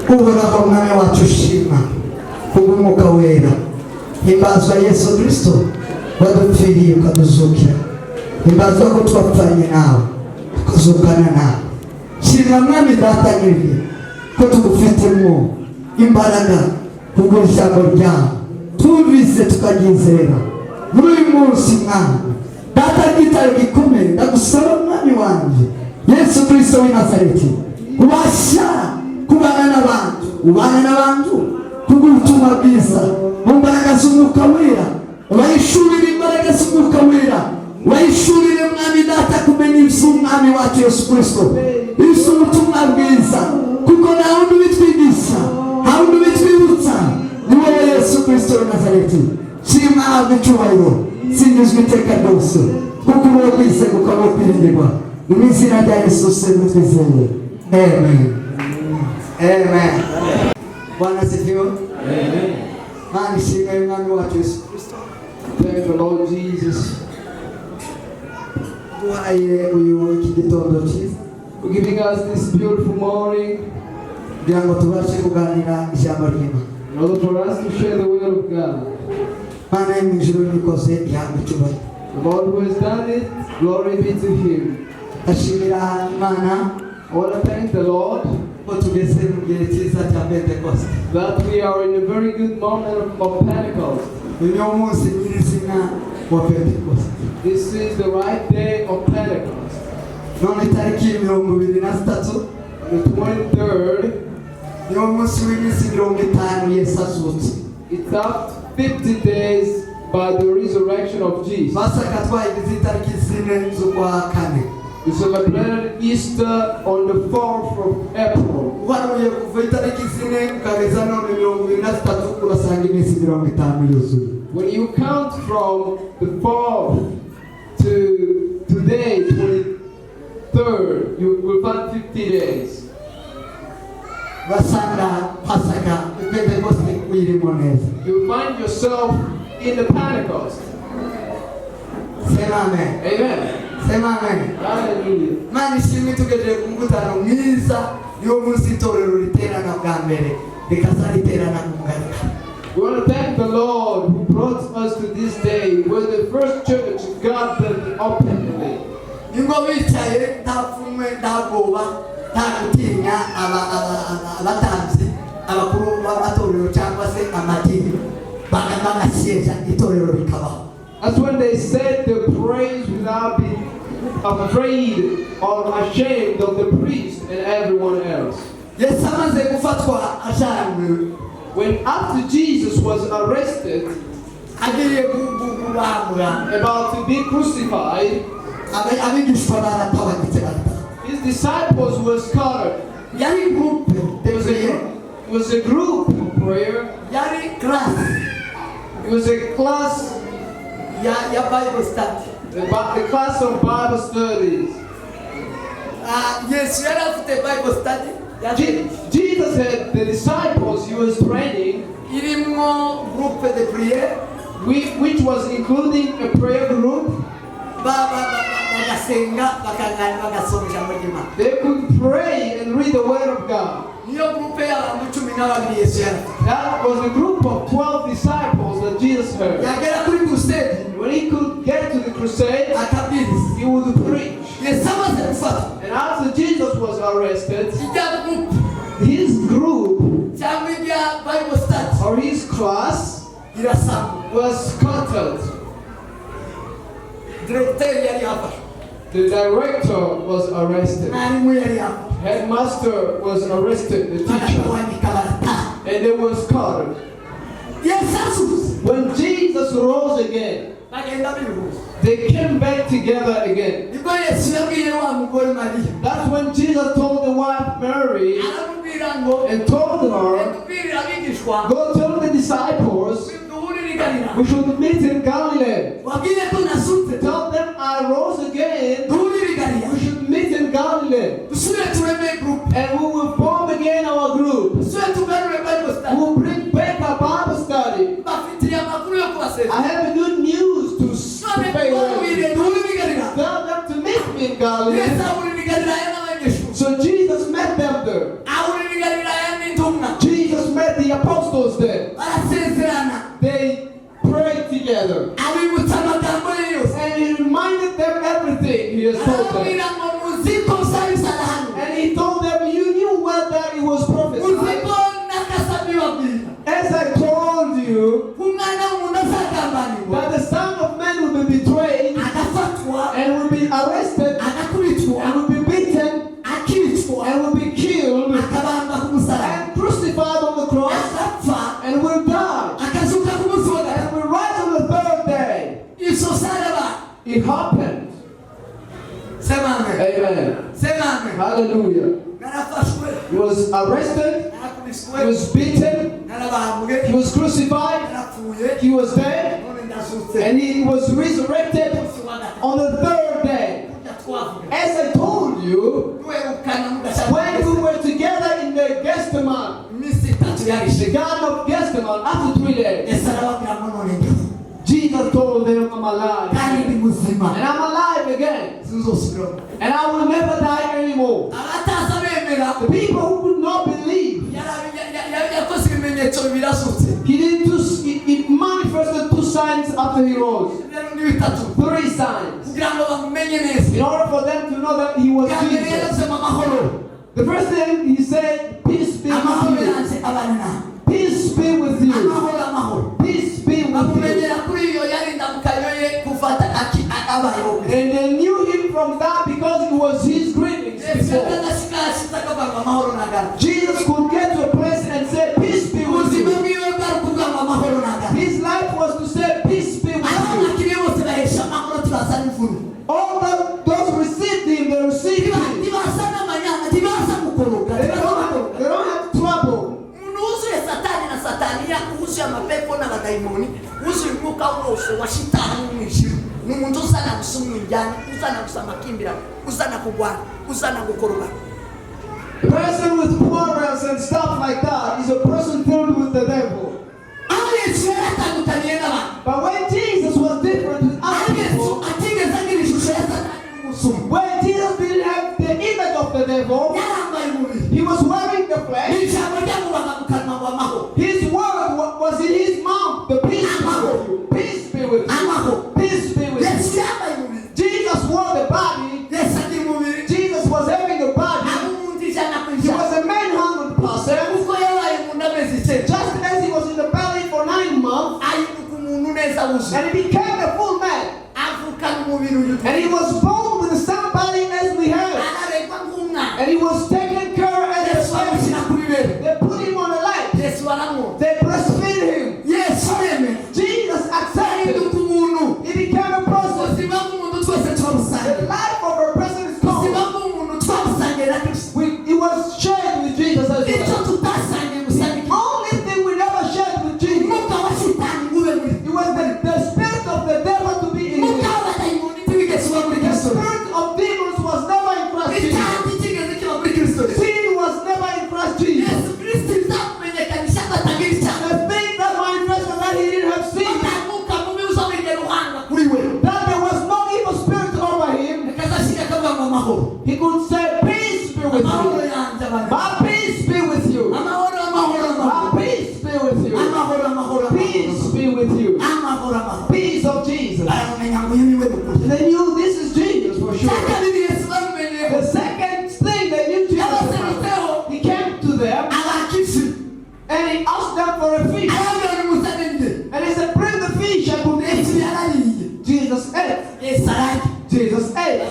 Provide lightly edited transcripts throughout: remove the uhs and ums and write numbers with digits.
uhoraho mwami wacu ushima kubw'umwuka wera. Himbazwa Yesu Kristo wadupfiriye ukaduzukira. Himbazwa ko twapfanye nawe tukazukana nawe. Shima mwami data nyiriye ko tugufitemo imbaraga kubw'ijambo ryawe twumvise tukagizera muri uyu munsi mwami. Data gitari gikomeye ndagusaba mwami wanjye Yesu Kristo w'i Nazareti ubasha kubana n'abantu, ubana n'abantu kubw'ubutumwa bwiza mu mbaraga z'umwuka wera. Ubahishurire imbaraga z'umwuka wera, ubahishurire mwami data kumenya iby'umwami wacu Yesu Kristo, iby'ubutumwa bwiza, kuko nta wundi ubitwigisha, nta wundi ubitwibutsa, ni wowe Yesu Kristo w'i Nazareti. Shima habwa icyubahiro, singizwa iteka ryose, kuko uri kwizera ukaba kwirindirwa. Mu izina rya Yesu twizeye. Amen. Amen. Bwana asifiwe. Amen. Mani shimwe mwami wacu Yesu Kristo. Thank the Lord Jesus duhaye uyu iki gitondo cyiza for giving us this beautiful morning kugira ngo tubashe kuganira ijambo ry'Imana. in order for us to share the word of God. Mana yo mu ijuru nikoze ihabwa icyubahiro. The Lord who has done it, glory be to Him. Ndashimira Imana I want to thank the Lord ko tugeze mu gihe cyiza cya Pentecost. that we are in a very good moment of Pentecost. Uyu ni umunsi nyirizina wa Pentecost. This is the right day of Pentecost. None tariki 23 On the 23rd, niwo munsi w'iminsi 50 Yesu azutse. it's after 50 days by the resurrection of Jesus. Basaka twagize itariki 4 z'ukwa kane. We celebrated Easter on the 4th of April. Waruye kuva itariki 4 ukageza none 23 urasanga iminsi 50 yuzuye. When you count from the 4th to today, 23rd, you will find 50 days. Basanga Pasaka Pentecost uyirimo neza. You will find yourself in the Pentecost. Sema amen. Amen. Sema amen. Hallelujah. Mani shimwe tugejeje ku mkutano mwiza niwo munsi itorero riterana bwa mbere rikazariterana mu mugarika. We want to thank the Lord who brought us to this day where the first church got them openly. Ningo bicaye ntapfumwe ntagoba nta gutinya abatanzi abakuru b'amatorero cyangwa se amadini bagashyeshya itorero rikabaho. That's when they said the praise without being afraid or ashamed of the priest and everyone else. Yesu amaze gufatwa ajanywe, When after Jesus was arrested, agiye kubambwa, about to be crucified, abigishwa baratabagitse barataha. his disciples were scattered. Yari groupe It was a group of prayer. yari class It was a class, ya Bible study. the class of Bible studies. Yesu yari afite Bible study. Jesus had the disciples he was training, Irimo groupe de prière. which was including a prayer group. Bagasenga bagasoma ijambo ry'Imana. They could pray and read the word of God. Niyo groupe y'abantu 12 Yesu yari afite. That was a group of 12 disciples that Jesus heard. Yagera kuri crusade When he could get to the crusade, akabwiriza. he would preach. Yesu amaze gufata And after Jesus was arrested, ijya groupe his group cyangwa ijya Bible study or his class irasanga. was scattered. Directeur yari yafashwe. The director was arrested. Mwarimu yari yafashwe. Headmaster was arrested, the teacher, Bakatwandika barataha. and they were scattered. Yesu azutse When Jesus rose again, bagenda biruhuza. they came back together again. Nibwo Yesu yabwiye wa mugore Mariya. That's when Jesus told the wife Mary Aramubwira ngo and told her, tubwirire abigishwa go tell the disciples duhurire i Galilaya. we should meet in Galilee. Wabwiye ko nasutse Tell them I rose again. duhurire i Galilaya. We should meet in Galilee. Dusubire tureme groupe. And we will form again our group. Dusubire tugarure Bible We study. will bring back our Bible study. Bafitiye amakuru yo kubasezera. I have good news to None pay twahurire duhurire i Galilaya. Tell them to meet me in Galilee. Yesu ahurire i Galilaya n'abigishwa. So Jesus met them there. Ahurire i Galilaya n'intumwa. Hallelujah. He was arrested. He was beaten. He was crucified. He was dead. And he was resurrected on the third day. As I told you, when we were together in the Gethsemane, the Garden of Gethsemane, after 3 days, Jesus told them, I'm alive. And I'm alive again. And I will never die anymore. The people who would not believe, he manifested 2 signs after he rose. 3 signs. In order for them to know that he was Jesus. The first thing he said, peace be with you. Peace be with you. Peace be with you. And they knew him from that because it was his greetings before. Jesus could get to a place and say, peace be with you. His life was to say, peace be with you. All those who received him, they received him. They don't have trouble. A person with quarrels and stuff like that is a person filled with the devil. But when Jesus was different with other people, when Jesus didn't have the image of the devil, he was wearing the flesh. His word was in his mouth. The peace be with you. Peace be with you. Peace be with you. Jesus wore the body. Jesus was having a body. He was a man-hungry person. Just as he was in the belly for 9 months, and he became a full man. And he was born with the same body as we have. And he was taken care of as a slave. They put him on a light. They breastfed him. Jesus accepted him. He became a person. The life of a person is called. It was shared with Jesus as well. The only thing we never shared with Jesus, it was the spirit of the devil to be in him. The spirit of demons was never in Christ Jesus. Sin was never in Christ Jesus. The thing that manifested that he didn't have sin, that there was no evil spirit over him. He could say, peace be with you. My peace be with you. My peace be with you. Peace be with you. Peace of Jesus. They knew this is Jesus for sure. The second thing they knew Jesus, he came to them and he asked them for a fish. And he said, bring the fish and put it. Jesus ate. Jesus ate.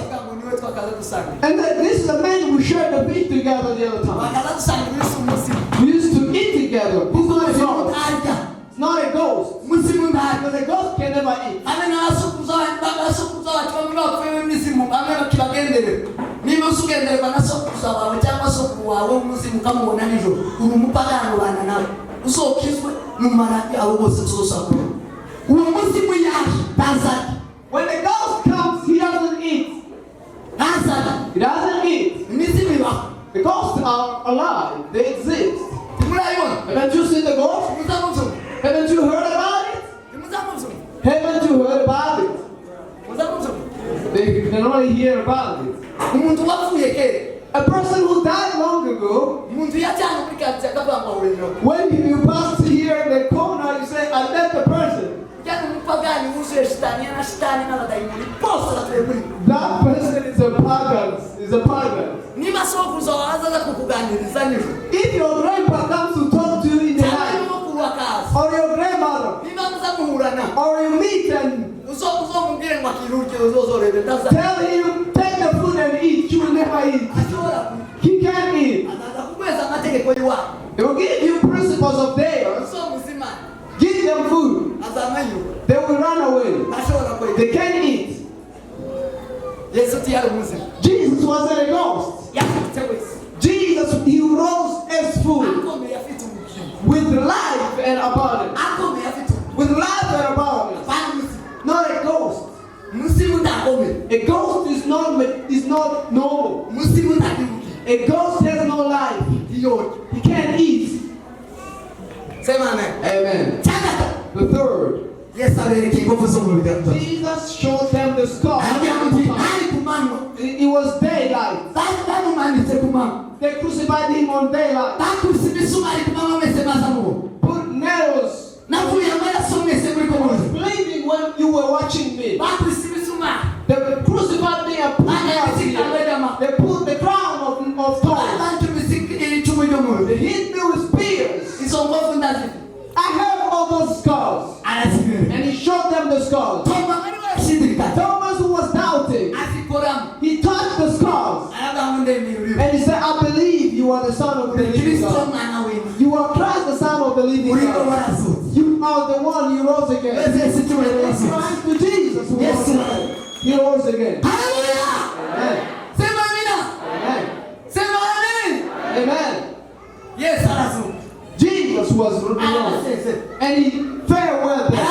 And this is a man who shared the fish together the other time. We used to eat together. It's not a ghost. It's not a ghost. Because a ghost can never eat. When the ghost comes, he doesn't eat. He doesn't eat. The ghosts are alive. They exist. Haven't you seen the ghost? Haven't you heard about it? Haven't you heard about it? They can only hear about it. A person who died long ago, when you pass here in the corner, you say, I met the person. That person is a pagan. Is a pagan. If your grandpa comes to talk to you in the night, or your grandmother, or you meet and tell him, take the food and eat, you will never eat. He can't eat. They will give you principles of theirs. Give them food. They will run away. They can't eat. Jesus wasn't a ghost. about it. With laughter about it. Not a ghost. A ghost is not normal. A ghost has no life. He can't eat. Say amen. Amen. The third. Jesus showed them the scar. It was daylight. They crucified him on daylight. Put nails. I was bleeding when you were watching me. They crucified me and put nails here. They put the crown of thorns. They hit me with spears. I have all those scars. And he showed them the scars. Thomas, who was doubting, he touched the scars. And he said, I believe you are the Son of the living God. You are Christ, the Son of the living God. You are the one who rose again. Christ to Jesus who rose again. He rose again. Amen. Amen. Yes, Jesus was alone. And he farewelled them.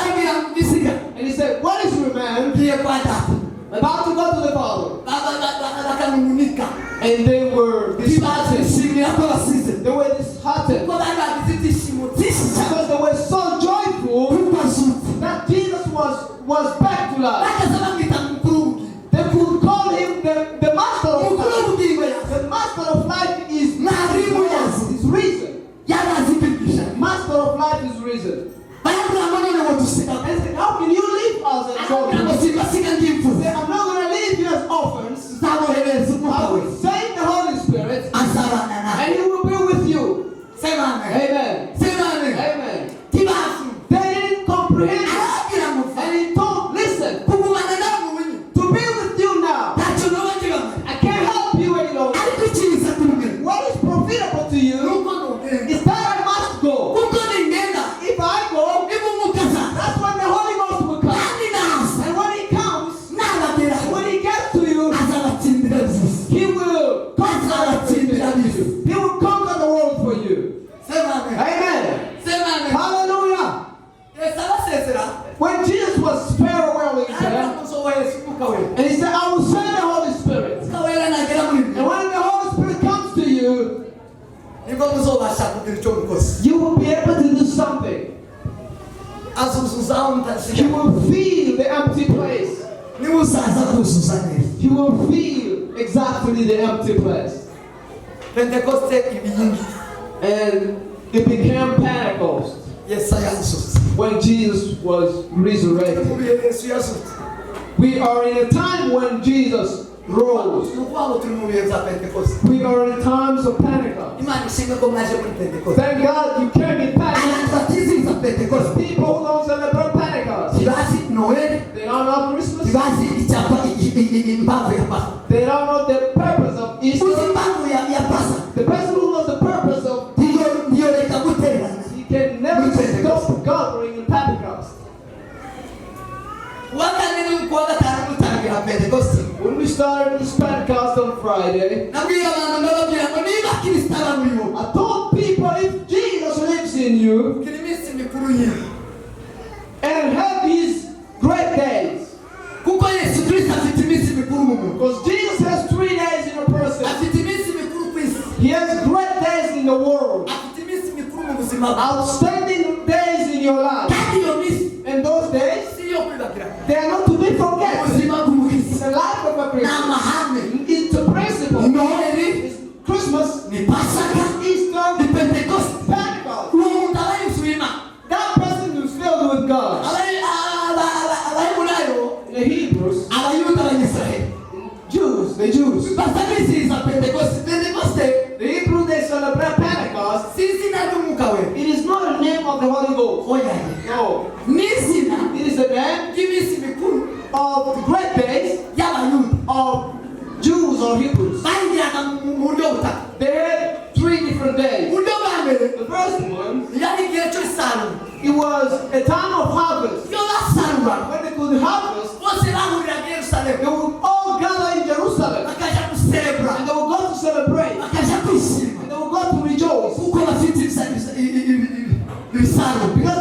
And he said, what is your man? About to go to the Father. And they were disheartened. They were disheartened. Because they were so joyful that Jesus was back to life. They could call him the master of life. The master of life is reason. Master of life is reason. And said, how can you leave us as orphans? Said, I'm not going to leave you as orphans. I will send the Holy Spirit and he will be with you. Amen. Amen. They didn't comprehend. And he told, listen, to be with you now, I can't help you any longer. What is profitable to you is that I must go. If I go, that's when the Holy Ghost will come. And when he comes, when he gets to you, he will conquer you. He will conquer the world for you. Amen. Hallelujah. When Jesus was farewelling them, and he said, I will send the Holy Spirit. And when the Holy Spirit comes to you, you will be able to do something. You will feel the empty place. You will feel exactly the empty place. And it became Pentecost. When Jesus was resurrected. We are in a time when Jesus rose. We are in times of Pentecost. Thank God you came in Pentecost. People who don't celebrate Pentecost, they don't know Christmas. They don't know the purpose of Easter. The person who knows the purpose of he can never stop gathering in Pentecost. When we started this Pentecost on Friday, I told people if Jesus lives in you and have his great days, because Jesus has 3 days in a person. He has great days in the world, outstanding days in your life. And those days, they are not to be forgotten. The life of a Christian is the principle. It's Christmas, Easter, Pentecost. That person who is filled with God. The Hebrews, Jews, the Jews. The Hebrews, they celebrate Pentecost. It is not the name of the Holy Ghost. No. It is the name of the great days of Jews or Hebrews. They had 3 different days. The first one, it was a time of harvest. When they could harvest, they would all gather in Jerusalem. And they would go to celebrate. And they would go to rejoice. Because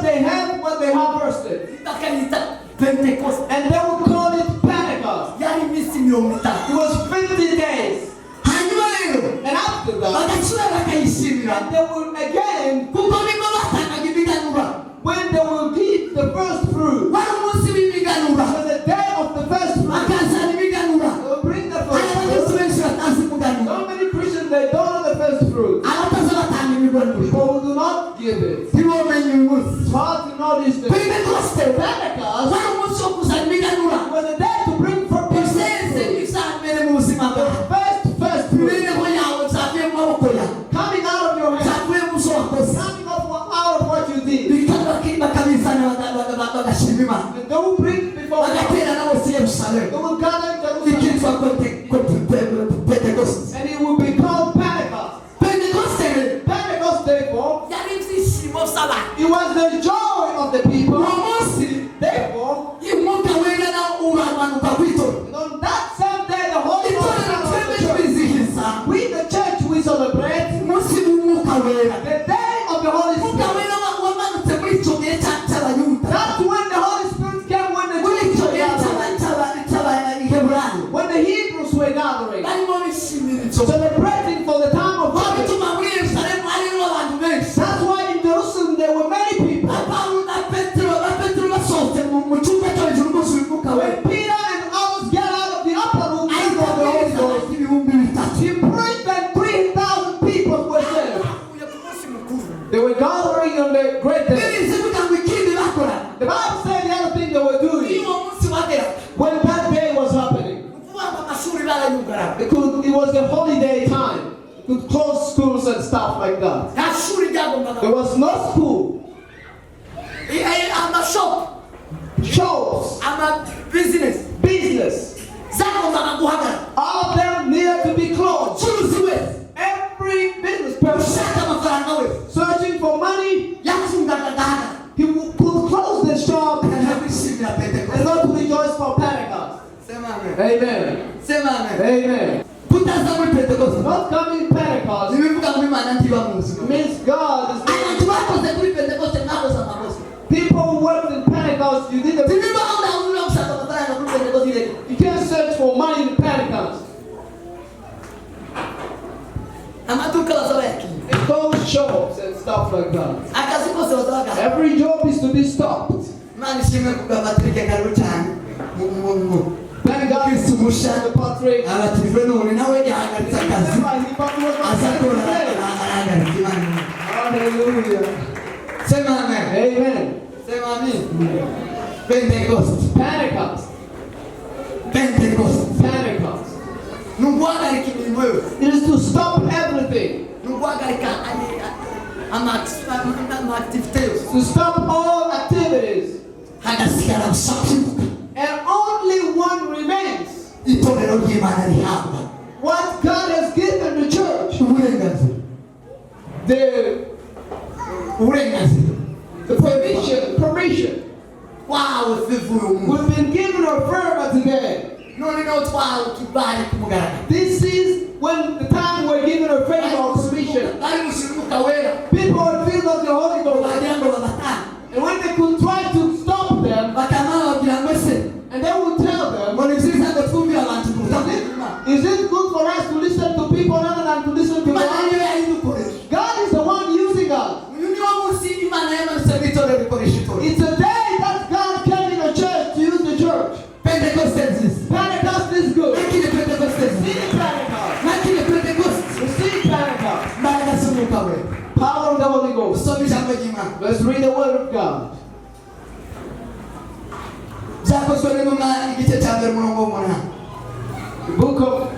People who do not give it. ntibamenye uyu munsi. It's hard to notice this. Pentekoste Pentecost wari umunsi wo kuzana imiganura. was a day to bring forth Bisenze bizamere mu buzima bwawe. first fruit Imibereho yawe zavuye mu maboko yawe. coming out of your hand, Zavuye mu zo wakoze. coming out of what you did. Bakabizana bagashima Imana. And they will bring before God. Bagatera nabo si Yerusalemu. They will gather in Jerusalem. Ikitwa Pentekoste. And it will be called Pentecost. Pentekoste Pentecost, therefore, yari ibyishimo by'abantu. it was the joy of the people. Uwo munsi Therefore, umwuka wera nawo uramanuka kw'itorero. and on that same day, the Holy Ghost Itorero came on the twebwe church. twizihiza We, the church, we celebrate umunsi w'umwuka wera. the day of the Holy Umwuka Spirit. wera wamanutse muri icyo gihe cy'abayuda. That's when the Holy Spirit came when the Muri Jews icyo were gihe gathering. cy'abaheburayo. When the Hebrews were gathering. Barimo bishimira icyo gihe. Celebrating for the time of harvest. Bituma muri Yerusalemu harimo abantu benshi. That's why in Jerusalem there were many people. Pawulo na Petero basohotse mu cyumba cyo hejuru rwose umwuka When wera. Peter and others get out of the upper room, they Ariko got the Holy abwiriza Ghost. ibihumbi bitatu. He preached and 3,000 people were saved. Bahuye ku munsi mukuru. They were gathering on the great day. Birizi kugira ngo ikindi bakora. The Bible said the other thing they were Iyo doing uwo munsi wagera. when that day was happening. Ukuvuga ngo amashuri barayugara. It was a holiday time. They could close schools and stuff like that. Nta shuri ryagombaga. There was no school. Amashopu, Shops, business business, zagombaga guhagarara. all of them needed to be closed. Umucuruzi wese Every business person ushaka amafaranga wese searching for money, yafungaga agahagarara. he could close the shop Akajya kwishimira Pentekoste. and not to rejoice for Pentecost. Sema amen. Amen. Sema amen. Amen. Kutaza muri Pentekoste. Not coming Pentecost Ntibivuga ngo Imana ntiba mu buzima. means God is Abantu bakoze kuri Pentekoste mwakoze amakosa. people who worked in Pentecost. You did Ntibivuga ngo ndahurira gushaka amafaranga kuri Pentekoste. you can't search for money in Pentecost. Amaduka bazaba yakiye. It closed shops and stuff like that. Akazi kose bazaba gahagaze. Every job is to be stopped. Imana ishimwe kubwa Patrick karibu cyane. Thank God Kristo umusha. the Patrick. Abatijwe n'ubu nawe yahagaritse akazi. Aza kora Hallelujah. arahagaritse Imana. Sema amen. Amen. Sema amen. Pentecost. Pentecost. Pentecost. Pentecost. Nuguhagarika imirimo yose. It is to stop everything. Nuguhagarika amaaktivite yose. To stop all activities. Hagasigara gusa kwibuka. And only one remains. Itorero ry'Imana rihabwa What God has given the church. uburenganzira. The permission. Wawe vivuye umuntu. We've been given a verb today. None nawe twawe tubari kumugaragara. This is when the time we're given a verb of permission. Bari mushimuka wera. People are filled of the Holy Ghost. Bagira ngo babatane. And when they could try to stop them, Bakama babwira ngo se. and they would tell them, Ngo ni byiza ngo twumvire abantu kuruta Imana. is it good for us to listen to people rather than to listen to Imana God? niyo yayidukoresha. God is the one using us. Uyu niwo munsi Imana yamanutse mu itorero rikoresha itorero. It's a day that God came in a church to use the church. Pentecost exists. Pentecost is good. Nakiri Pentecost See exists. Pentecost. Nakiri Pentecost. See Pentecost. Mbaraga z'umwuka wera. Power of the Holy Ghost. Usome ijambo ry'Imana. Let's read the word of God. Byakozwe n'intumwa igice cya mbere umurongo w'umunani. The book of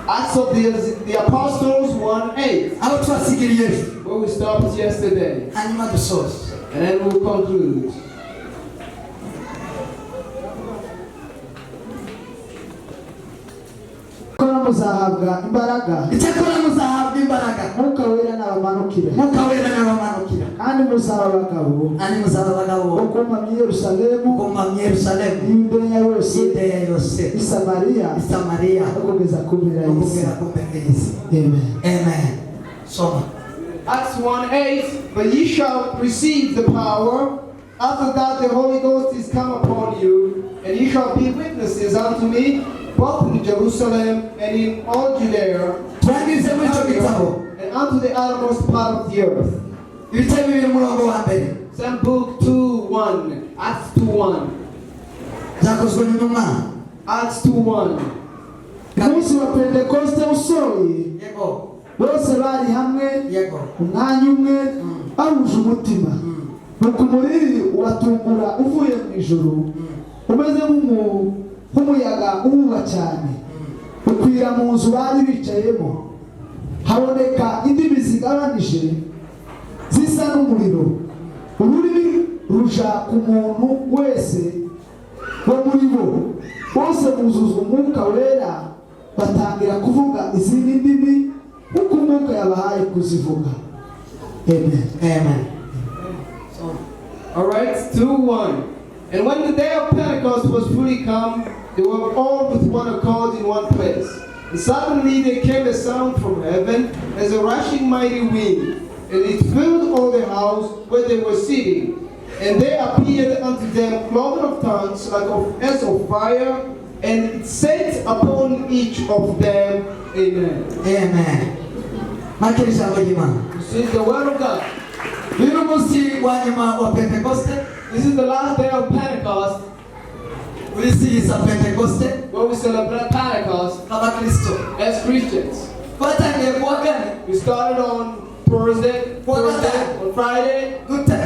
Acts of the Apostles 1:8. Aho twasigiriye ejo. Where we stopped yesterday. Hanyuma dusoze. And then we'll conclude. muzahabwa imbaraga Icyakora muzahabwa imbaraga. mwuka wera n'abamanukira Mwuka wera n'abamanukira. kandi muzaba abagabo Kandi muzaba abagabo bo kumpamya i Yerusalemu kumpamya i Yerusalemu. y'Iyudeya yose Yudeya yose. i Samariya I Samariya. no kugeza ku mpera No y'isi. kugera ku mpera y'isi. Amen. Amen. Soma. Acts 1:8. But ye shall receive the power. After that the Holy Ghost is come upon you, and ye shall be witnesses unto me, both in Jerusalem and in all Judea, Turangize muri icyo gitabo. and unto the uttermost part of the earth. Ibice bibiri umurongo wa mbere. St. Book 2:1. Acts 2:1. Byakozwe n'intumwa. Acts 2:1. umunsi wa pentekoste usohoye Yego. bose bari hamwe yego umwanya umwe bahuje umutima nuko umuriri ubatungura uvuye mu ijuru umeze nk'umuyaga uhuha cyane ukwira mu nzu bari bicayemo haboneka indimi zigabanije zisa n'umuriro ururimi ruja ku muntu wese bo muri bo bose buzuzwa umwuka wera batangira kuvuga izindi ndimi uko umwuka yabahaye kuzivuga. Amen. amen. All right, 2:1. And when the day of Pentecost was fully come, they were all with one accord in one place. And suddenly there came a sound from heaven as a rushing mighty wind, and it filled all the house where they were sitting. And there appeared unto them cloven of tongues as of fire, and it sat upon each of them. Amen. amen. Makiri ijambo ry'Imana. This is the word of God. Uyu munsi wa nyuma wa Pentecoste, This is the last day of Pentecost, urisiyiza Pentecoste where we celebrate Pentecost nk'abakristo. as Christians. Twatangiye kuwa kane We started on Thursday, on Friday.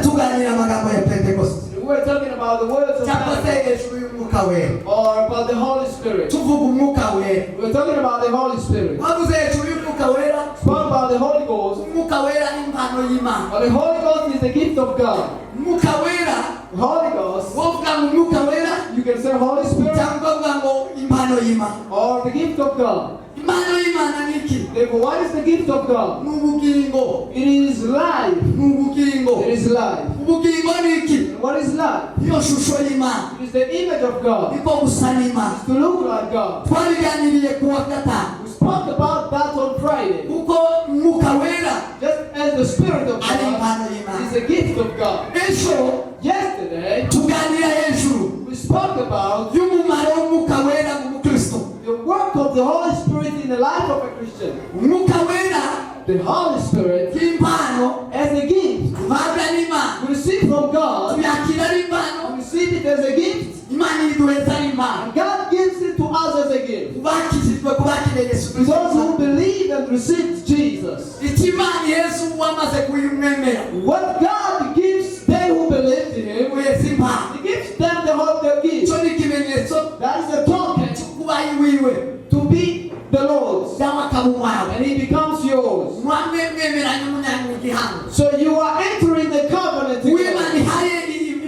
tuganira amagambo ya Pentecoste We were talking about the words of cyangwa se Pentecost, hejuru y'umwuka wera. or about the Holy Spirit. Tuvuga umwuka wera. We were talking about the Holy Spirit. Wavuze hejuru y'umwuka wera. Spoke about the Holy Ghost. Umwuka wera ni impano y'Imana. But the Holy Ghost is the gift of God. Umwuka wera, The Holy Ghost, wovuga ngo umwuka wera you can say Holy Spirit cyangwa uvuga ngo impano y'Imana. or the gift of God. Impano y'Imana ni iki? Therefore, what is the gift of God? Ni ubugingo. It is life. Ni ubugingo. It is life. Ubugingo ni iki? And what is life? Iyo shusho y'Imana. It is the image of God. Niko gusa n'Imana. To look like God. Twabiganiriye kuwa gatanu. We spoke about that on Friday. Kuko umwuka wera Just as the Spirit of ari impano God y'Imana. is a gift of God. Ejo Yesterday, tuganira hejuru we spoke about y'umumaro w'umwuka wera mu Mukristo. the work of the Holy Spirit in the life of a Christian. Umwuka wera The Holy Spirit nk'impano as a gift. duhabwa n'Imana. We receive from God. Tuyakira ari impano. We receive it as a gift. Imana iduheza ari impano. And God gives it to us as a gift. Kubakijijwe kubakira Yesu To those Kristo. who believe and receive Jesus. Icyo Imana Yesu wamaze kuyimwemera. What God gives they who believe in Him, Wese impano. He gives them the hope they give. Icyo ni ikimenyetso That is a token cyo kuba iwiwe. to be the Lord's. Cyangwa akaba uwawe. And He becomes yours. Mwamwemeranya n'umunyanyi w'igihango. So you are entering the covenant Uw'Imana together. ihaye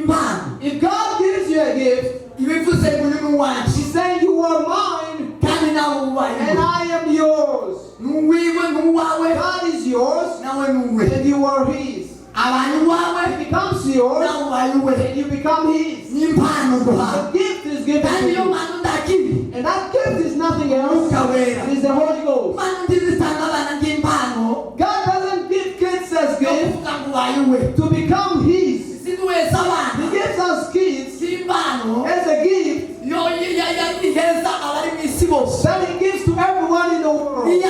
impano. If God gives you a gift, Ibivuze ngo ni uwanjye. He's saying you are mine Kandi nawe uwawe. and I am yours. N'uwiwe n'uwawe. God is yours Nawe n'uwe. and you are His. Abantu uwawe. He becomes yours Nawe ubaye uwe. and you become His. Ni impano duhawe. The gift is given Kandi to iyo you. mpano ndakiri. And that gift is nothing else. Umwuka wera. It is the Holy Ghost. Impano ntizitanga abana nk'impano. God doesn't give kids as Yo gifts kuvuga ngo ubaye uwe. to become His. Siduheza abana. He gives us kids Si impano. as a gift Yo iheza abari mu isi bose. that He gives to everyone in the world. It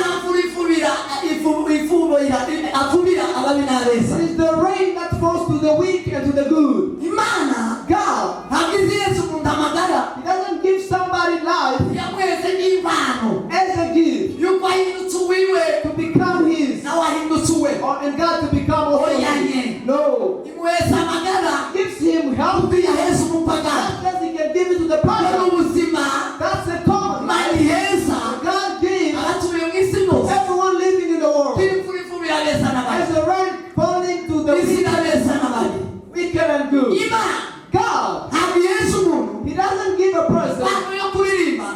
afubira ababi n'abeza. is the rain that falls to the weak and to the good. Imana God, ntabwo izi Yesu umuntu amagara. He doesn't give somebody life Yamweze n'impano as a gift yuko ahindutse uwiwe to become His, nawe ahindutse uwe. and God to become also Oh, yeah, His. yeah. No. Imweze amagara Gives Him health. kubwira Yesu umupagara. Just as He can give it to the None prophet. ubuzima That's a common. Imana iheza God gives abatuye mu isi bose. everyone living in the world Imvura ifubira abeza n'ababi. as the rain falling to the Isi n'abeza n'ababi. wicked and good. Imana God, ntabwo Yesu umuntu He doesn't give a person impano yo kuririmba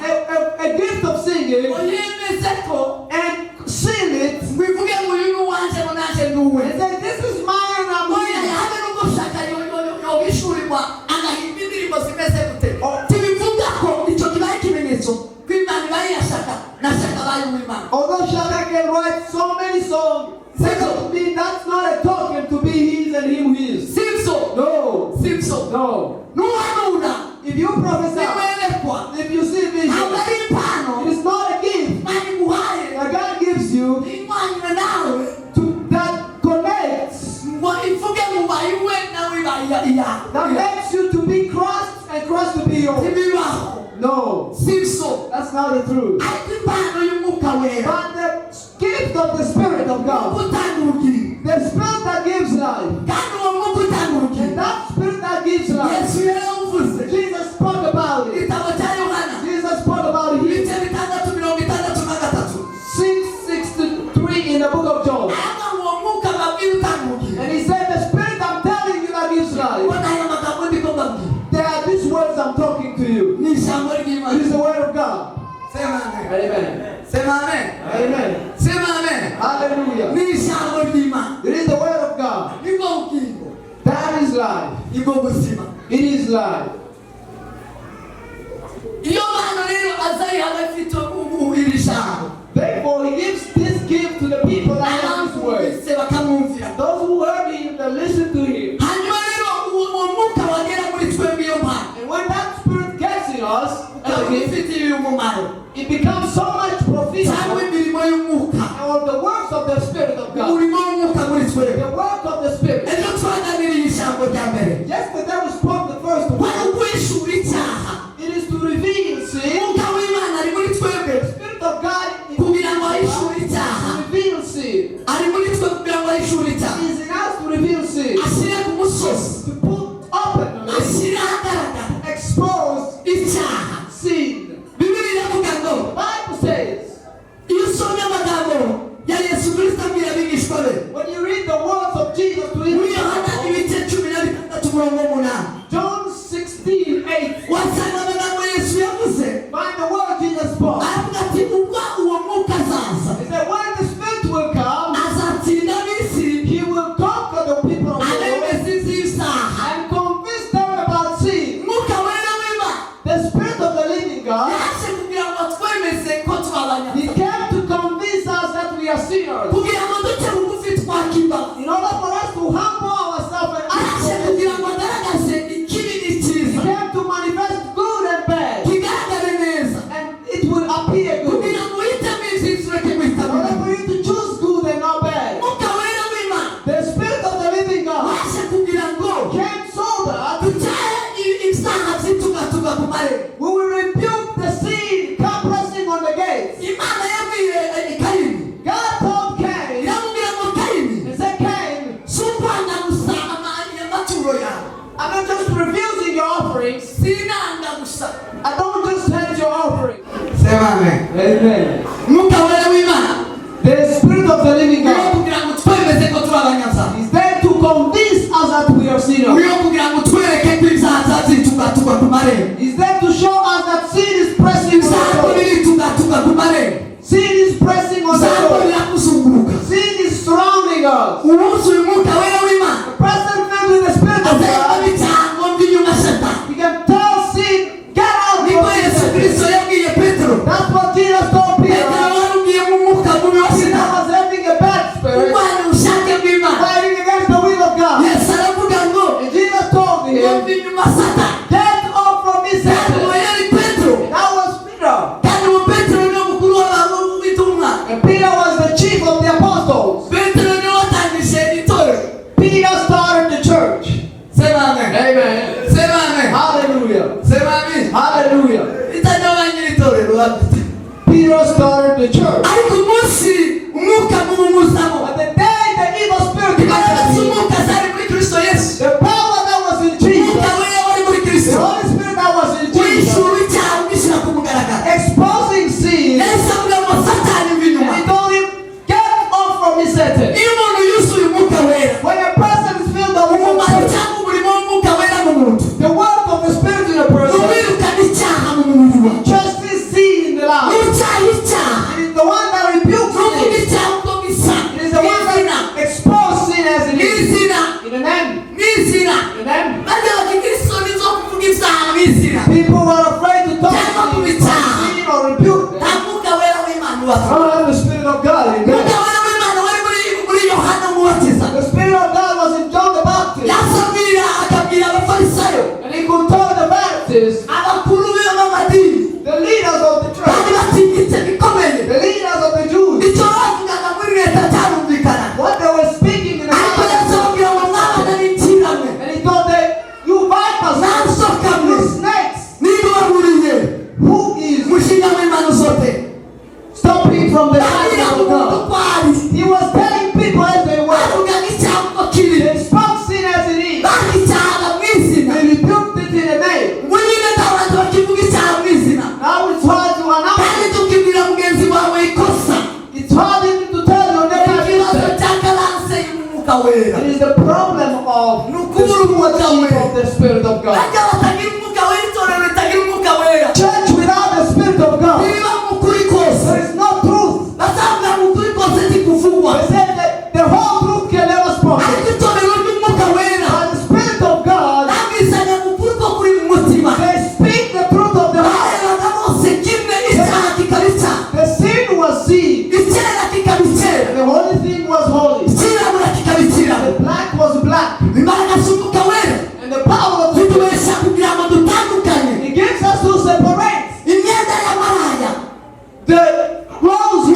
a gift of singing ngo yemeze ko and sing it ngo ivuge ngo uyu ni uwanjye ngo nanjye ni uwe. and say, this is mine, I'm Oya his. habe nubwo ushaka yohishurirwa agahimba indirimbo zimeze gute. Tibivuga ko icyo kibaye ikimenyetso ko Imana ibaye yashaka nashaka abaye uw'Imana. Although Shaka can write so many songs, that's not a token to be his and him his. Sibyo. No. Sibyo. No. Nuhanura If you prophesy, niwerekwa if you see vision, ntabwo ari impano it is not a gift Imana iguhaye that God gives you imwanywe nawe that connects, ngo ivuge ngo ubaye uwe nawe ibaye iyawe. that makes you to be Christ and Christ to be yours. Ntibibaho. No. Sibyo. That's not the truth. Ariko impano y'umwuka wera But the gift gift of the Spirit of God. gutanga ubugingo The Spirit that gives life. kandi uwo mwuka utanga And ubugingo that Spirit that gives life. yesu yaravuze Jesus spoke about it. igitabo cya yohana Jesus spoke about it. ibice 663 6:63 in the book of John. aba uwo mwuka babwira utanga ubugingo And he said, the Spirit I'm telling you that gives life. ubona aya magambo ndiko mbabwira There are these words I'm talking to you. ni ijambo It ry'Imana is the word of God. sema amen Amen. sema amen Amen. sema amen Hallelujah. ni ijambo ry'Imana It is the word of God. nibwo bugingo That is life. nibwo buzima It is life. iyo abantu rero azayiha abafite iri jambo Therefore, he gives this gift to the people that have his word. abamvise bakamwumvira Those who heard him, that listen to him. hanyuma rero uwo mwuka wagera muri twebwe iyo mpano And when that Spirit gets in us, ukaba ufitiye umumaro it becomes so much cyangwa profitable. imirimo y'umwuka Or the works of the Spirit of God. umurimo w'umwuka muri twebwe The work of the Spirit. ejo twaganiriye ijambo rya mbere Yesterday we spoke the first wari one. ukwishura icyaha It is to reveal sin. umwuka w'imana ari muri twebwe The Spirit of God is kugira ngo ahishure icyaha to reveal sin. ari muri twe kugira ngo ahishure icyaha He is in us to reveal sin. ashyire ku musozi To put openly, ashyire ahagaragara expose icyaha sin. bibiri iravuga ngo The Bible says, iyo usomye amagambo ya yesu kirisito abwira abigishwa be when you read the words of Jesus to muri his yohana ibice 16:8 John 16:8, wasanga amagambo yesu yavuze find the word Jesus spoke. aravuga ati ubwo uwo mwuka azaza He said, when the Spirit will come, azatsinda ab'isi he will conquer the people of the world abemeza iby'ibyaha and convince them about sin. mwuka wera w'imana The Spirit of the living God, yaje kugira ngo twemeze ko turi he abanyabyaha came to convince us that we are sinners. kugira ngo duce bugufi twakimba In order for us to humble ourselves and araje ask kugira ngo agaragaze ikibi he n'ikiza came to manifest good and bad, kigaragare neza and it will appear good. kugira ngo uhitemo ibyiza ureke In guhitamo order for you to choose good and not bad, mwuka wera w'imana the Spirit of the living God waje kugira ngo came so that ducahe ibyaha byitugatuga ku marembo we will rebuke the sin come pressing on the gates. imana yabwiye kayini God told Cain, iramubwira ngo kayini he said, Cain, si ukwanga gusa amaturo yawe I'm not just refusing your offerings. sinanga gusa I don't just hate your offering. sema amen Amen. mwuka wera w'imana The Spirit of the living uriho God kugira ngo twemeze ko turi abanyabyaha is there to convince us that we are sinners. uriho kugira ngo twereke ko ibyaha byatugatuga ku marembo Is there to show us that sin is pressing on ibyaha the door. biritugatuga ku marembo Sin is pressing on the ibyaha door. birakuzunguruka Sin is surrounding us. uwuzuye umwuka wera w'imana The person filled with the Spirit of azayamo God, icyaha ngo mbi inyuma satani he can tell sin, get out niko from yesu sin. kirisito yabwiye petero That's what Jesus told petero Peter. wari ugiye mu mwuka mubi wa Peter satani was having a bad spirit, urwanya ubushake bw'imana fighting against the will of God. yesu aravuga ngo And Jesus told ngo him, mbi inyuma satani get off from me, kandi uwo Satan. yari petero That was Peter. kandi uwo petero niwe mukuru w'abantu b'itumwa And Peter was the chief of the apostles. petero niwe watangije itorero Peter started the church. sema amen Amen. sema amen Hallelujah. sema amen Hallelujah. itajya banyiri itorero bafite Peter started the church. ariko umunsi umwuka mumuzamo But the day the evil spirit imbaraga entered him, z'umwuka zari muri kristo yesu the power that was in Jesus, umwuka wera wari muri the kristo Holy Spirit that was in Jesus, wishura icyaha ugishyira ku mugaragaro exposing sin, yesu avuga ngo satani mva inyuma and he told him, get off from me, Satan. iyo umuntu yuzuye umwuka wera When a person is filled with the umumaro Spirit, cyangwa umurimo w'umwuka wera mu muntu the work of the Spirit in a person, uwirukana icyaha mu mubiri wawe justice sin in the life. n'icyaha icyaha It is the one that rebukes n'uvuga sin. icyaha uko gisa It is the one n'izina that exposes sin as it is. n'izina In the name. n'izina In the name. maze abakristo nizo kuvuga ibyaha n'izina People were afraid to talk Cyangwa to kubitaha. sin or rebuke nta them. mwuka wera w'imana I ubafite don't have the Spirit of God in umwuka them. wera w'imana wari muri yohana umubatiza The Spirit of God was in John the Baptist. yasabwira akabwira abafarisayo And he could tell the Baptists, abakuru b'amadini the leaders of the bari church, batinyitse bikomeye the leaders of the Jews, icyo bavugaga muri leta cyarumvikana what they were speaking in the ariko Bible. yesu ababwira ngo mwabana n'inkiramwe And he told them, of God. Ajya batagira umwuka wera, itorero ritagira umwuka wera. Church without the Spirit of God, Niba mu kuri kose, there is no truth. bazavuga mu kuri kose ntikuvugwa. They say that the whole truth can never spoken. Ariko itorero ry'umwuka wera, But the Spirit of God, nabwisanya mu kuri ko kuri mu mutima. they speak the truth of the heart. Barebaga bose kimwe, icyaha kikaba icyaha, The sin was sin, icyera kikaba icyera, and the holy thing was holy. icyirabura kikaba icyirabura. The black was black, Imbaraga z'umwuka wera and the power of the zitubesha kugira ngo dutandukanye He gives us to separate imyenda y'amaraya, the clothes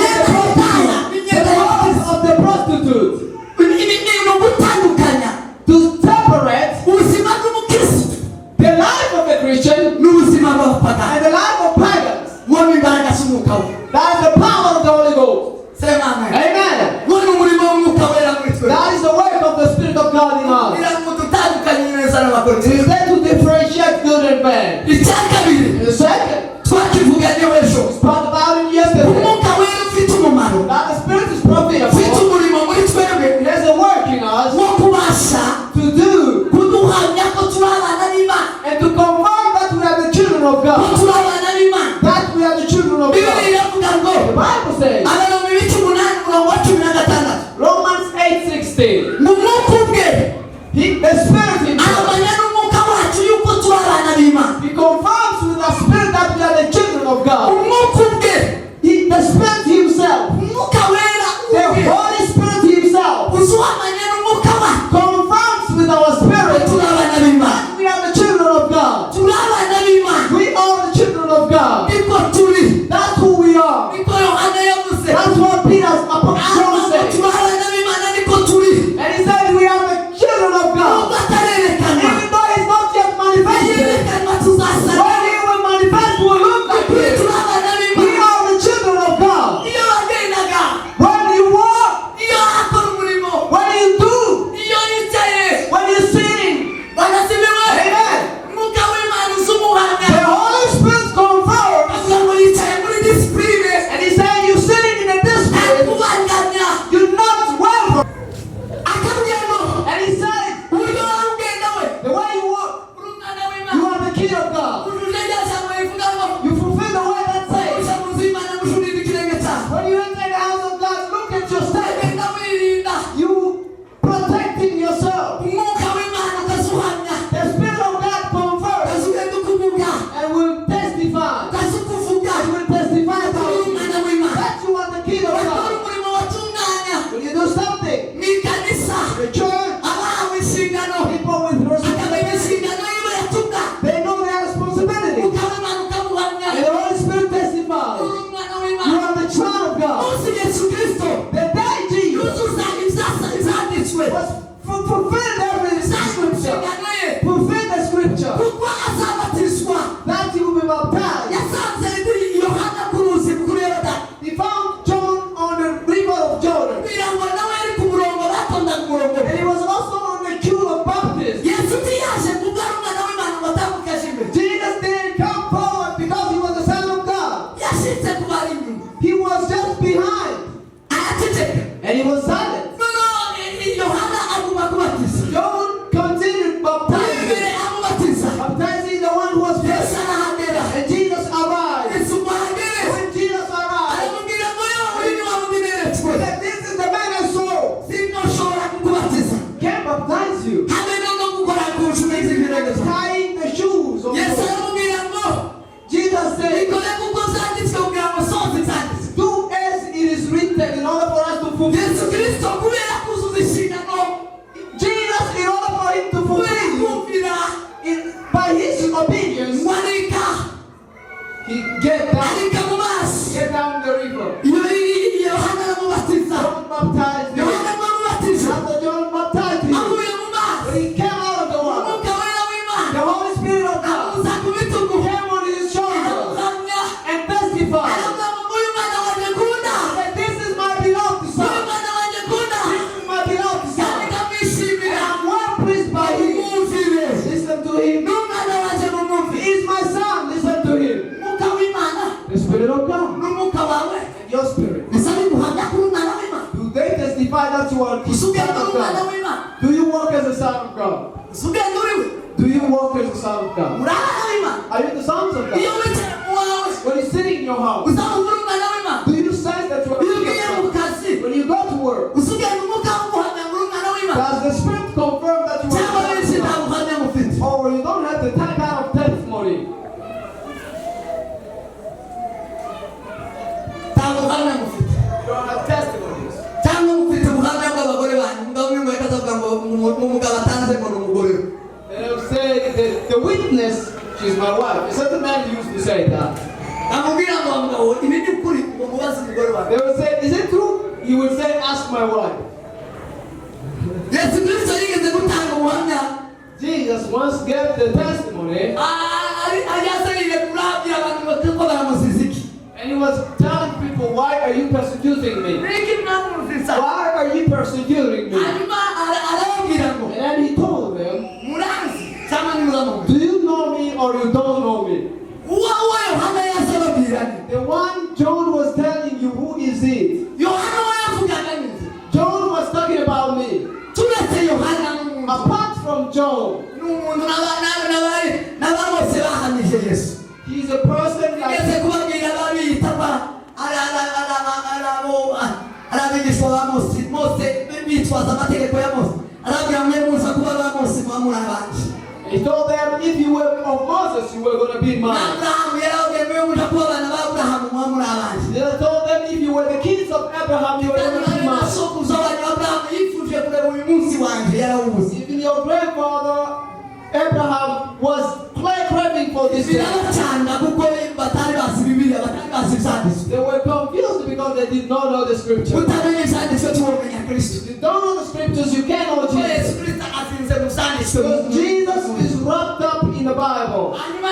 of the prostitute, ni ugutandukanya to separate ubuzima bw'umukristo the life of a Christian n'ubuzima bw'abapagani. and the life of pagans. Uwo ni imbaraga z'umwuka wera. That is the power of the Holy Ghost. Sema amen. Amen. Uwo ni umurimo w'umwuka wera muri twe. That is the work of the Spirit of God in us. kugira ngo dutandukanye neza It n'abakozi. is there to differentiate good and bad. Icya kabiri And the second, twakivuganye ejo, spoke about it yesterday, umwuka wera ufite umumaro, that the Spirit is ufite profitable. umurimo muri twebwe There's a work in us wo kubasha to do kuduhamya ko turi abana b'Imana, and to confirm that we are the children of ko God. turi abana b'Imana. That we are the children of Bibiri God. iravuga ngo The Bible says, Abaroma ibice 8:16, Romans 8:16, mu mwuka ubwe the Spirit himself, aramanya n'umwuka wacu yuko turi abana b'Imana. he confirms with the Spirit that we are the children of God. Umwuka ubwe, The Spirit himself, umwuka wera the ubwe Holy Spirit himself, uzuhamanya n'umwuka wacu confirms with our ko spirit turi abana b'Imana. that we are the children of God. Turi abana b'Imana, We are the children of God. niko turi, That's who we are. niko Yohana yavuze. That's what Peter's apostle Avuga ngo said. turi abana b'Imana, niko turi. And he said we are the children of Nubwo God. atarerekanwa, Even though he's not yet manifested, yerekanwa tuzasa. when he will manifest, we'll look like Turi him. abana We b'Imana. are the children of God. Iyo wagendaga, When you walk, iyo akora umurimo, when you do, iyo yicaye, when you sing, banasibiwe. amen. Umwuka w'Imana uzumuhamya. The Holy Spirit confirms. Avuga ngo yicaye muri disipurine, And he said, you sitting in a discipline, akubanganya. you're not welcome. Akabwiramo, And he said, uburyo waba ugenda we, the way you walk, uri umwana you w'Imana. are the kid of God. Ujuje rya jambo rivuga ngo, You fulfill the word that says, uja mu nzu y'Imana mushurira ikirenge cyawe. when you enter the house of God, look at your step. Ugenda wirinda. You protecting yourself. Umwuka w'Imana ukazuhamya, The Spirit of God confirms ukazugenda ukuvuga, and will testify. ukazukuvuga, And will testify uri about you. umwana w'Imana. That you are the kid of Bakora God. umurimo watunganya When you do something, mu ikanisa, the church, abahawe inshingano, people with akamenya responsibility, inshingano yiwe yatunga, they know their responsibility. ukabimana ukamuhamya, And the Holy Spirit testifies. uri umwana You w'Imana. are the child of God. Munsi Yesu Kristo The day Jesus yuzuza ibyanditswe, was fulfilled every scripture. inshingano ye, Fulfill the scripture. kuko azabatizwa. That he will be baptized. Yasanze Yohana ku ruzi kuri Yorodani, He found John on the river of Jordan. kugira ngo nawe ari ku murongo, batondaga umurongo. And he was also on the queue of baptism. Yesu ntiyaje kuko ari umwana w'Imana ngo atambukaje imbere. Jesus didn't come forward because he was the Son of God. Yashitse ku bari inyuma, He was just behind. araceceka. And he was silent. Noneho Yohana aguma kubatiza, John continued baptizing. imbere amubatiza. Baptizing the one who was Yesu first. arahagera, And Jesus arrived. Yesu ngo ahagere, When Jesus arrived, aramubwira ngo yo, uyu ni wa wundi neretswe, he said, this is the man I saw. sinashobora kukubatiza Can't baptize you. hamwe no gukora ku ncumi z'ibirenge byawe. Tying the shoes of Yesu God. aramubwira ngo Jesus said, ikore kuko zanditswe kugira ngo soze zanditswe. do as it is written in order for us to fulfill. Yesu Kristo kubera kuzuza inshingano, Jesus, in order for him to kubera fulfill kumvira, by his obedience, ngo arika, he get down arika mu mazi. the river. Iyo Yohana aramubatiza, John baptized him. Yohana amubatiza, After John baptized him, avuye mu mazi, when he came out of the water, umwuka wera the w'Imana Holy Spirit of God amuza ku bitugu, came on his shoulders aramuhamya, and testified aravuga ngo uyu mwana wanjye nkunda, that this is my beloved uyu son. mwana wanjye nkunda, This is my beloved kandi son. ndamwishimira. I'm well pleased by him. Mumvire, Listen to him. ni umwana wanjye He mumumvire. is my son. Listen to him. Umwuka w'Imana The Spirit of God n'umwuka wawe and your spirit. ese biguhamya ko uri umwana w'Imana? Do they testify that you are the Ese son ugenda uri of umwana God? w'Imana? Do you walk as a son of God? Ese ugenda uri we? Do you walk as the son of God? Are you the sons of God? When you're sitting in your house, do you sense that you are the son? When you go to work, does the Spirit confirm that you are the son of God? Or you don't have the kind of testimony? You don't have testimonies. And I would say that the witness, she's my wife. A certain man used to say that. They would say, is it true? He would say, ask my wife. Jesus once gave the testimony. And he was telling people, why are you persecuting me? Why are you persecuting me? And then he told them, do you know me or you don't know me? The one John was telling you, who is it? John was talking about me. Apart from John, he's a person like he told them, if you were of Moses, you were going to be mine. Then I told them, if you were the kids of Abraham, you were going to be mine. Even your grandfather Abraham was craving for this day. They were confused because they did not know the scriptures. If you don't know the scriptures, you can't know Jesus. Because Jesus is wrapped up in the Bible. And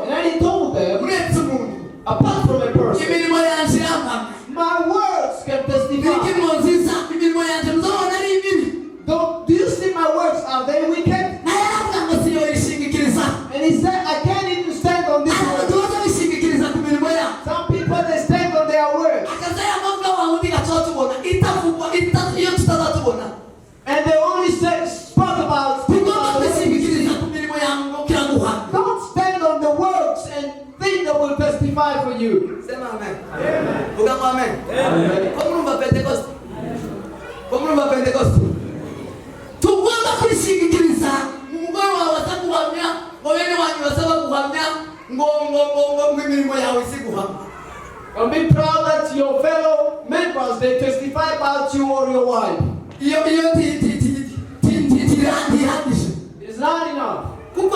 then he told them, apart from a person, my words can testify. Do you see my works? Are they wicked? And he said, I can't even stand on this word. Some people, they stand on their words. And they only spoke about don't stand on the works and think that will testify for you. Say amen. Amen. Amen. Come Pentecost. Tugomba kwishingikiriza umugore wawe atakuhamya ngo bene wanyu basaba kuhamya ngo imirimo yawe isiguhamya. And be proud that your fellow members, they testify about you or your wife. It's not enough. Because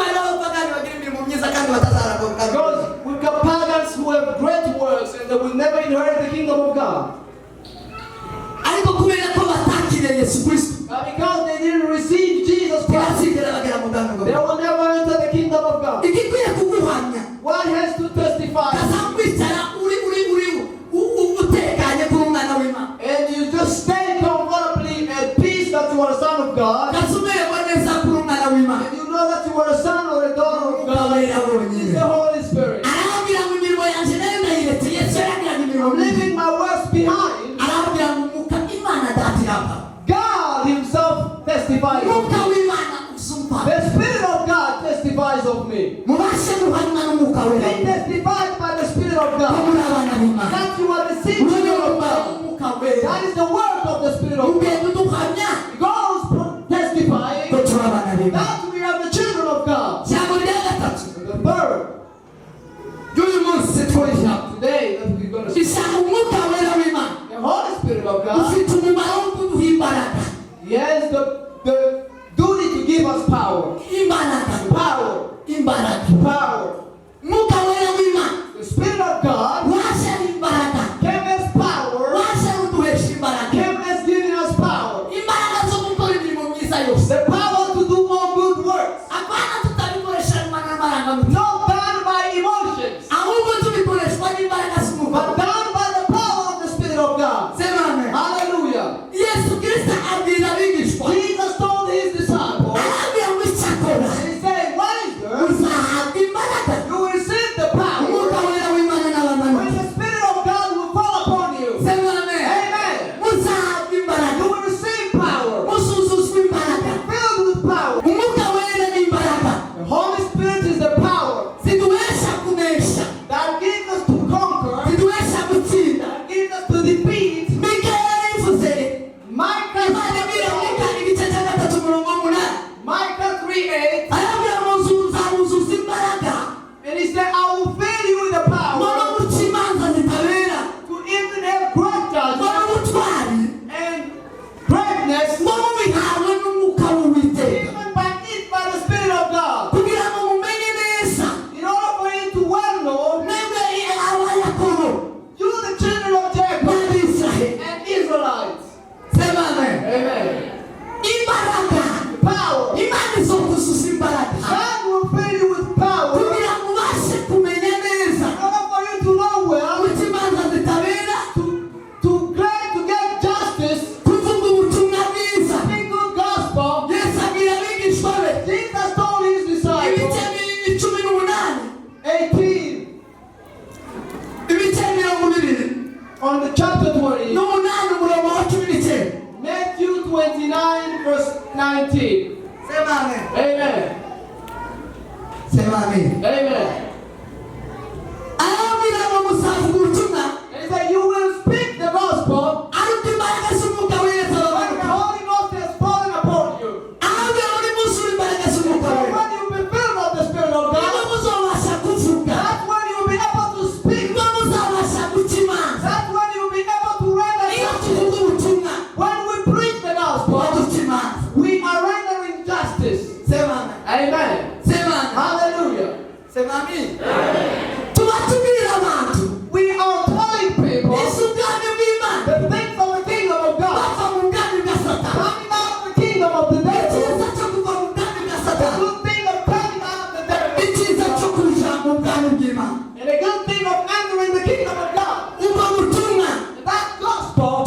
we've got pagans who have great works and they will never inherit the kingdom of God. But because they didn't receive Jesus Christ, they will never enter the kingdom of God. One has to testify. And you just stay comfortably at peace that you are a son of God. And you know that you are a son or a daughter of God. It's the Holy Spirit. I'm leaving my works behind. God himself testifies of me. The Spirit of God testifies of me. They testified by the Spirit of God that you are the children of God. That is the work of the Spirit of God. God testifying that we are the children of God. The third, today that we're going to see the Holy Spirit of God. He has the duty to give us power. Power. The Spirit of God came as power. Came as giving us power. The power to do more good works. Not done by emotions, but done by the power of the Spirit of God. Hallelujah. Jesus told his disciples, and he said, what is there? amen. Amen. Sema amen. Amen. Arabwira ngo musavuga ubutumwa. And he said, you will speak the gospel. Ariko imbaraga z'umwuka wera When the zirabanuka. Holy Ghost has fallen upon you. Arabwira ngo nimuzure imbaraga z'umwuka So wera. when you be filled of the Spirit of Nibo God, muzobasha kuvuga. that's when you will be able to speak. Nibo muzabasha gukimanza. That's when you will be able to render Iyo justice. tuvuga ubutumwa When we preach the gospel, badukimanza. we are rendering justice. Sema amen. Amen. Sema amen. Hallelujah. Sema amen. Tuba tubwira abantu We are telling people isubwami bw'Imana the things of the kingdom of God. bava mu bwami bwa Satani. Coming out of the kingdom of the devil. Icyiza cyo kuva mu bwami bwa The Satani. good thing of coming out of the devil. Icyiza cyo kuja mu bwami bw'Imana. And the good thing of entering the kingdom of God. Ubwo butumwa That gospel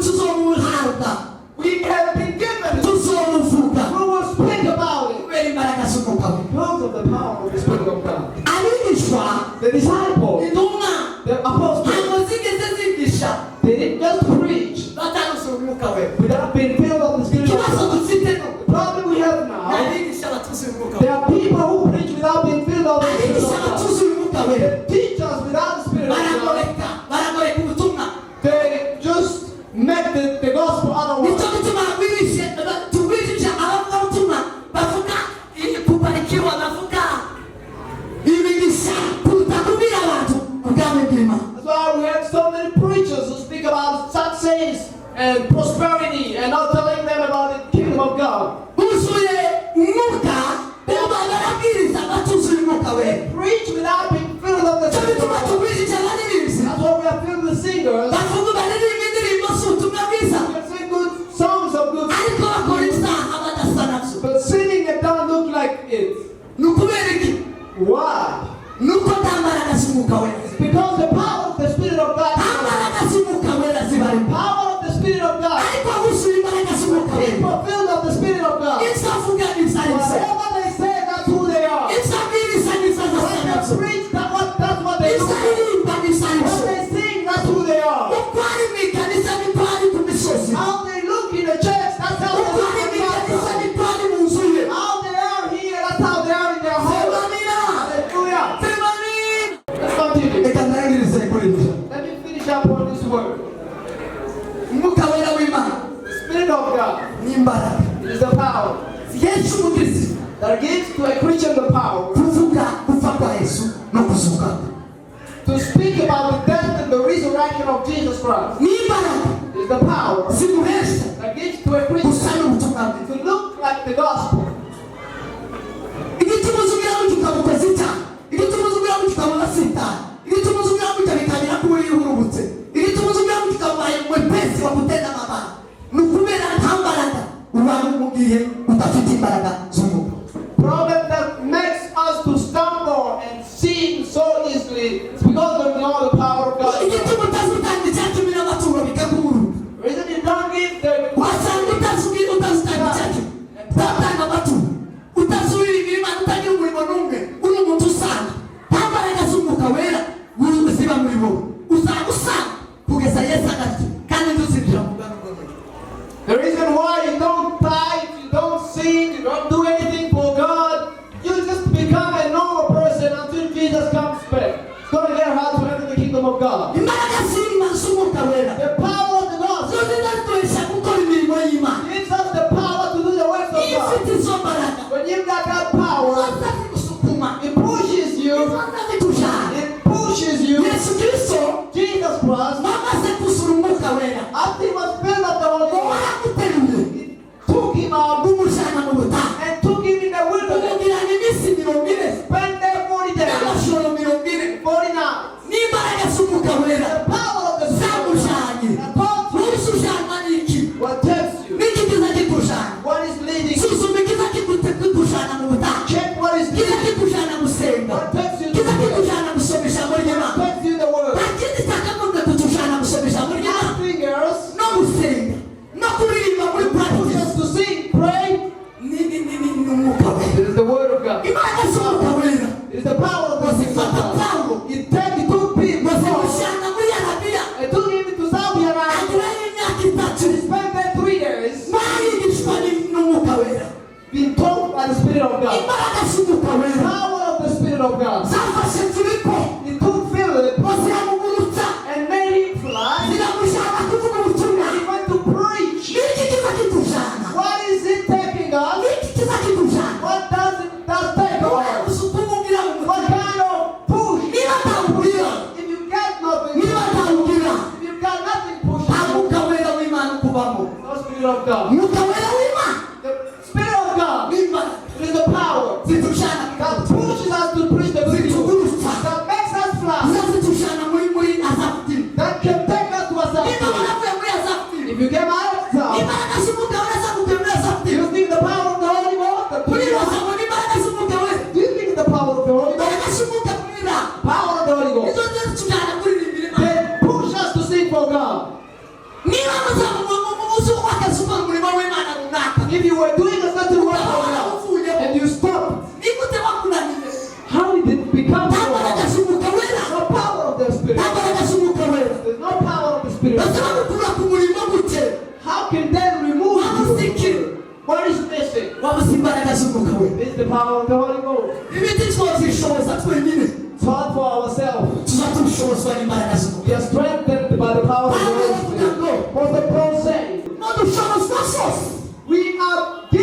tuzobuhabwa, we have been given. tuzobuvuga We will speak about it kubera imbaraga z'umwuka wera. because of the power of the Spirit of God. Abigishwa, The disciples, intumwa, the apostles, ntabwo zigeze zigisha they didn't just preach bataruse umwuka wera. without being filled of the Spirit of Ikibazo God. dufite ni The problem we have now, abigisha batuze umwuka there wera. are people who preach without being filled of the Spirit Abigisha of God. batuze umwuka wera. Teach us without the Spirit of God. baragoreka ubutumwa. They just make the gospel otherwise. Nicyo gituma tubwirije abavugabutumwa bavuga kubarikiwa, bavuga imigisha kuruta kubwira abantu ubwami bw'Imana. That's why we have so many preachers who speak about success and prosperity and not telling them about the kingdom of God. Buzuye umwuka, bo barabwiriza batuzuye umwuka wera. Preach without being filled of the Nicyo Spirit of gituma God. tubwirije abaririmbyi That's why we are filled with singers. bavuga baririmba indirimbo z'ubutumwa bwiza, We can sing good songs of good, ariko bakora ibyaha badasa nabyo. but sinning it don't look like it. Ni ukubera iki? Why? Ni uko nta mbaraga z'umwuka wera. Because the power of the Spirit of God. Nta mbaraga z'umwuka wera zibarimo. Power of the Spirit of God. Ariko abuzuye imbaraga z'umwuka wera. People filled of the Spirit of God. Ibyo avuga n'ibyo ari byo. Whatever they say, that's who they are. Ibyo abwiriza n'ibyo When adasa they nabyo. preach, that's what they Ibyo do. aririmba n'ibyo ari When byo. they sing, that's who they are. Uko ari mu ikanisa niko ari ku misozi. How they look in the church, that's how they Uko look ari in mu the ikanisa outside. niko ari mu nzu ye. How they are here, that's how they are in their home. Semamina. Hallelujah. Semamina. Let's continue. Reka ndangirize kuri ibyo. Let me finish up on this word. Umwuka wera w'Imana The Spirit of God ni imbaraga. is the power Yesu umukristo that gives to a Christian the power kuvuga gupfa kwa Yesu no kuzuka. to speak about the death and the resurrection of Jesus Christ. Ni imbaraga Is the power zimuhesha that gives to a Christian gusa n'ubutumwa bwe. to look like the gospel. Igituma uzubira mu kikabukoze icyaha, igituma uzubira mu kikabuza sitani, igituma uzubira mu kikabikanira ko uri urubutse, igituma uzubira mu kikabaye mwepesi wa gutenda amabara, ni ukubera nta mbaraga uba mu gihe udafite imbaraga z'umwuka. Problem that makes us to stumble and sin so easily is because of the power of God. Igituma utazutanga icyacu n'amaturo bikakubura, The reason you don't give the wasanga utazutanga icyacu utatanga amaturo, utazurira imirima, utagira umurimo n'umwe, uri umuntu usanga nta mbaraga z'umwuka wera ziba muri wowe, uzaba usanga kugeza Yesu agarutse kandi ntuzinjira mu bwami bw'Imana. The reason why you don't tithe, you don't sing, you don't do anything for God, you just become a normal person until Jesus comes back. It's going to get hard to enter the kingdom of God. Imbaraga z'umwuka wera The power of the gospel zo zinaduhesha gukora imirimo y'Imana. gives us the power to do the works of Iyo God. ufite izo mbaraga When you've got that power, uzaza zigusukuma, it pushes you. uzaza zikujyana. It pushes you. Yesu Kristo Jesus Christ, wamaze kuzura umwuka wera after he was filled of the Holy ngo Ghost, waramuteruye took him out umujyana mu butayu. and took by the Spirit of God. imbaraga z'umwuka wera Power of the Spirit of God. zafashe Filipo It took Philip ziramugurutsa and made him fly. ziramujyana kuvuga ubutumwa. He went to preach. Niki kiza kitujyana? What is it taking us? Niki kiza kitujyana? What does it take us? Usukumugira mu What mutima. kind of push? Niba atawugira, If you got nothing, niba atawugira, if you got nothing push, nta mwuka wera w'Imana ukubamo. no Spirit of God. Mwuka wera w'Imana The Spirit of God w'Imana is the power zitujyana that pushes us to preach the gospel, zitugurutsa that makes us fly, zitujyana muri azafutini. that can take us to us. Niba waravuye muri azafutini, If you get out of town, imbaraga z'umwuka wera zakukuye muri azafutini. you think the power of the Holy Ghost? Kuri roza ngo n'imbaraga z'umwuka wera. Do you think the power of the Holy Ghost? Imbaraga z'umwuka wera. Power of the Holy Ghost. Izo nizo zitujyana kuririmbira Imana. They push us to sing for God. Niba muzamuka mu munsi w'akazi ukora umurimo w'Imana runaka, If you were doing a certain work for God and you stopped, nigute wakunaniye? how did it become so Imbaraga hard? z'umwuka wera. No power of the Spirit. Imbaraga z'umwuka wera. There's no power of the Spirit. Basaba gukura ku murimo gute? How can they remove Wabuziki. you? What is missing? Wabuze imbaraga z'umwuka wera. It's the power of the Holy Ghost. Ibiti twazishoboza twenyine, It's hard for ourselves. tuzatubishobozwa n'imbaraga z'umwuka. We are strengthened by the power of the Holy Spirit. What the Paul said, Ntidushobozwa zose. we are given